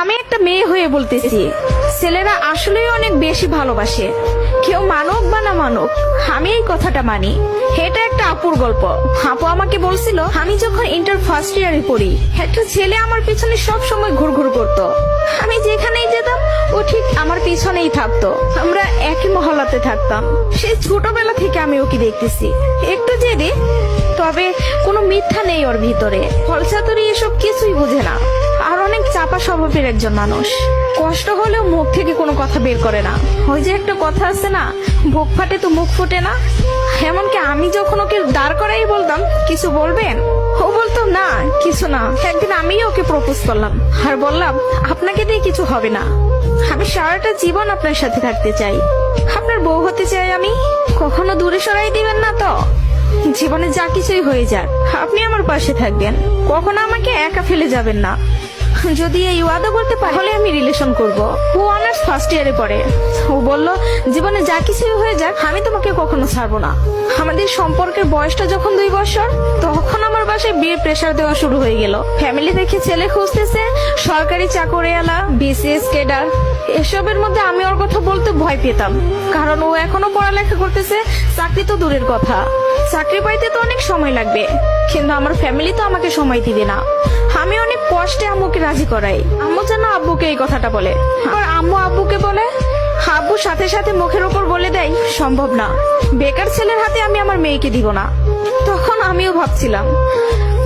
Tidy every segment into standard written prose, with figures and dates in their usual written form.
আমি একটা মেয়ে হয়ে বলতেছি, ছেলেরা আসলেই অনেক বেশি ভালোবাসে। কেউ মানুক বা না মানুক, আমি এই কথাটা মানি। এটা একটা আপুর গল্প। আপু আমাকে বলছিল, আমি যখন ইন্টার ফার্স্ট ইয়ারে পড়ি, একটা ছেলে আমার পিছনে সব সময় ঘুরঘুর করতো। আমি যেখানেই যেতাম ও ঠিক আমার পিছনেই থাকতো। আমরা একই মহল্লাতে থাকতাম। সেই ছোটবেলা থেকে আমি ওকে দেখতেছি। একটু জেদি, তবে কোনো মিথ্যা নেই ওর ভিতরে। ফলচাতুরি এসব কিছুই বুঝে না, আর অনেক চাপা স্বভাবের একজন মানুষ। কষ্ট হলেও মুখ থেকে কোনো কথা বের করে না। ওই যে একটা কথা আছে না, বুক ফাটে তো মুখ ফুটে না। এমনকি আমি যখন ওকে দাঁড় করাই বলতাম, কিছু বলবেন, ও বলতো না কিছু না। একদিন আমি ওকে প্রপোজ করলাম আর বললাম, আপনাকে দিয়ে কিছু হবে না, আমি সারাটা জীবন আপনার সাথে থাকতে চাই, আপনার বউ হতে চাই আমি। কখনো দূরে সরাই দিবেন না তো? জীবনে যা কিছুই হয়ে যাক, আপনি আমার পাশে থাকবেন, কখনো আমাকে একা ফেলে যাবেন না। যদি এই ওয়াদা করতে পারি, তাহলে আমি রিলেশন করব। ও অনার্স ফার্স্ট ইয়ারে পড়ে। ও বলল, জীবনে যা কিছুই হয়ে যাক, আমি তোমাকে কখনো ছাড়বো না। আমাদের সম্পর্কের বয়সটা যখন 2 বছর, তখন আমার বাসায় বিয়ের প্রেসার দেওয়া শুরু হয়ে গেল। ফ্যামিলি দেখে ছেলে খুঁজতেছে, সরকারি চাকরিওয়ালা, বিসিএস ক্যাডার। এসবের মধ্যে আমি ওর কথা বলতে ভয় পেতাম, কারণ ও এখনো পড়ালেখা করতেছে। চাকরি তো দূরের কথা, চাকরি পাইতে তো অনেক সময় লাগবে, কিন্তু আমার ফ্যামিলি তো আমাকে সময় দিবে না। আমি অনেক কষ্টে আম্মুকে রাজি করাই। আম্মু যেন আব্বুকে এই কথাটা বলে, আর আম্মু আব্বুকে বলে। আব্বু সাথে সাথে মুখের উপর বলে দেয়, সম্ভব না, বেকার ছেলের হাতে আমি আমার মেয়েকে দিব না। তখন আমিও ভাবছিলাম,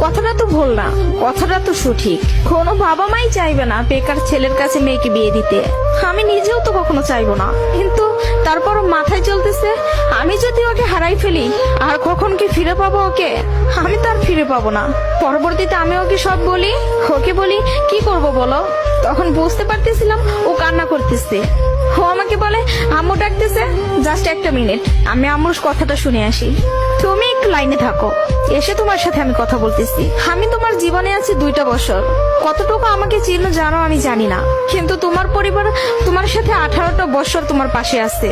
কথাটা তো ভুল না, কথাটা তো সঠিক। কোনো বাবা মাই চাইবে না বেকার ছেলের কাছে মেয়েকে বিয়ে দিতে। আমি নিজেও তো কখনো চাইবো না, কিন্তু তারপরও মাথায় চলতেছে, আমি যদি ওকে হারাই ফেলি, আর কখন কি ফিরে পাবো ওকে? আমি তো আর ফিরে পাবো না। পরবর্তীতে আমি ওকে সব বলি, ওকে বলি কি করব বলো। তখন বুঝতে পারতেছিলাম ও কান্না করতেছে। ও আমাকে বলে, আম্মু ডাকতেছে, জাস্ট একটা মিনিট, আমি আম্মুর কথাটা শুনে আসি। তুমি একটু লাইনে থাকো, এসে তোমার সাথে আমি কথা বলতেছি। আমি তোমার জীবনে আছি 2টা বছর, কতটুকু আমাকে চিনো জানো আমি জানি না, কিন্তু তোমার পরিবার তোমার সাথে 18টা বছর তোমার পাশে আছে।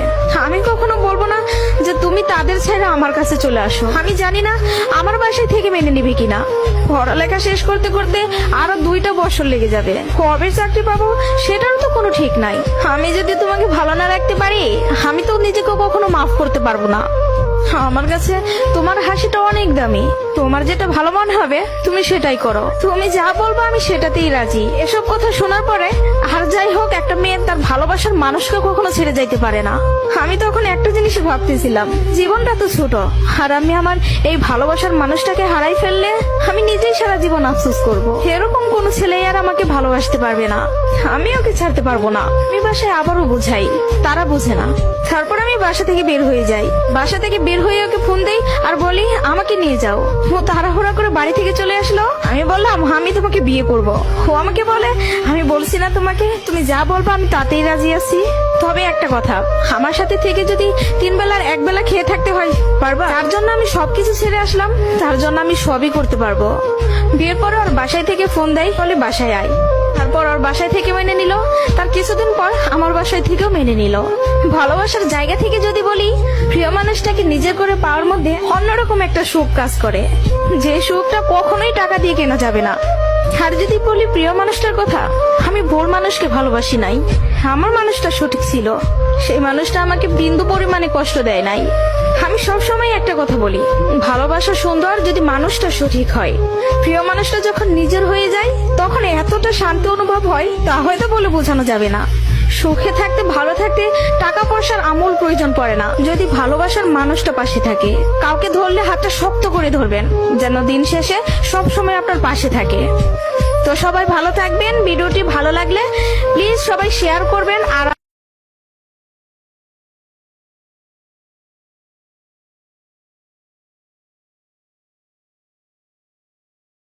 আমি কখনো বলবো না যে তুমি তাদের ছেড়ে আমার কাছে চলে আসো। আমি জানি না আমার বাসায় থেকে মেনে নিবে কিনা। পড়ালেখা শেষ করতে করতে আরো 2টা বছর লেগে যাবে। কবে চাকরি পাবো সেটারও তো কোনো ঠিক নাই। আমি যদি তোমাকে ভালো না রাখতে পারি, আমি তো নিজেকে কখনো মাফ করতে পারবো না। আমার কাছে তোমার হাসিটা অনেক দামি। তোমার যেটা ভালো মনে হবে তুমি সেটাই করো। তুমি যা বলবো আমি সেটাতেই রাজি। এসব কথা শোনার পরে, আর যাই হোক, একটা মেয়ে তার ভালোবাসার মানুষকে কখনো ছেড়ে যাইতে পারে না। আমি তখন একটা জিনিসই ভাবতেছিলাম, জীবনটা তো ছোট, আর আমি আমার এই ভালোবাসার মানুষটাকে হারাই ফেললে আমি নিজেই সারা জীবন আফসোস করব। এরকম কোন ছেলে আর আমাকে ভালোবাসতে পারবে না, আমি ওকে ছাড়তে পারবো না। আমি বাসায় আবারও বুঝাই, তারা বুঝে না। তারপর আমি বাসা থেকে বের হয়ে যাই। বাসা থেকে বের হয়ে ওকে ফোন দেই আর বলি, আমাকে নিয়ে যাও। ও তাড়াহুড়া করে বাড়ি থেকে চলে আসলো। আমি বললাম, আমি তোমাকে বিয়ে করব। ও আমাকে বলে, আমি বলছি না তোমাকে, তুমি যা বলবো আমি তাতেই রাজি আছি। তবে একটা কথা, আমার সাথে থেকে যদি 3 বেলার 1 বেলা খেয়ে থাকতে হয়, পারবা? তার জন্য আমি সবকিছু ছেড়ে আসলাম, তার জন্য আমি সবই করতে পারবো। বিয়ের পরে ওর বাসায় থেকে ফোন দেয়, বলে বাসায় আয়। তারপর ওর বাসায় থেকে মেনে নিল। তার কিছুদিন পর আমার বাসায় থেকেও মেনে নিল। ভালোবাসার জায়গা থেকে যদি বলি, প্রিয় মানুষটাকে নিজে করে পাওয়ার মধ্যে অন্যরকম একটা সুখ কাজ করে, যে সুখটা কখনোই টাকা দিয়ে কেনা যাবে না। আর যদি বলি প্রিয় মানুষটার কথা, আমি ভুল মানুষকে ভালোবাসি নাই, আমার মানুষটা সঠিক ছিল। সেই মানুষটা আমাকে বিন্দু পরিমাণে কষ্ট দেয় নাই। আমি সবসময় একটা কথা বলি, ভালোবাসা সুন্দর যদি মানুষটা সঠিক হয়। প্রিয় মানুষটা যখন নিজের হয়ে যায়, তখন এতটা শান্তি অনুভব হয়, তা হয়তো বলে বোঝানো যাবে না। সুখে থাকতে, ভালো থাকতে টাকা পয়সার আমূল প্রয়োজন পড়ে না, যদি ভালোবাসার মানুষটা পাশে থাকে। কাউকে ধরলে হাতটা শক্ত করে ধরবেন, যেন দিন শেষে সব সময় আপনার পাশে থাকে। তো সবাই ভালো থাকবেন। ভিডিওটি ভালো লাগলে প্লিজ সবাই শেয়ার করবেন, আর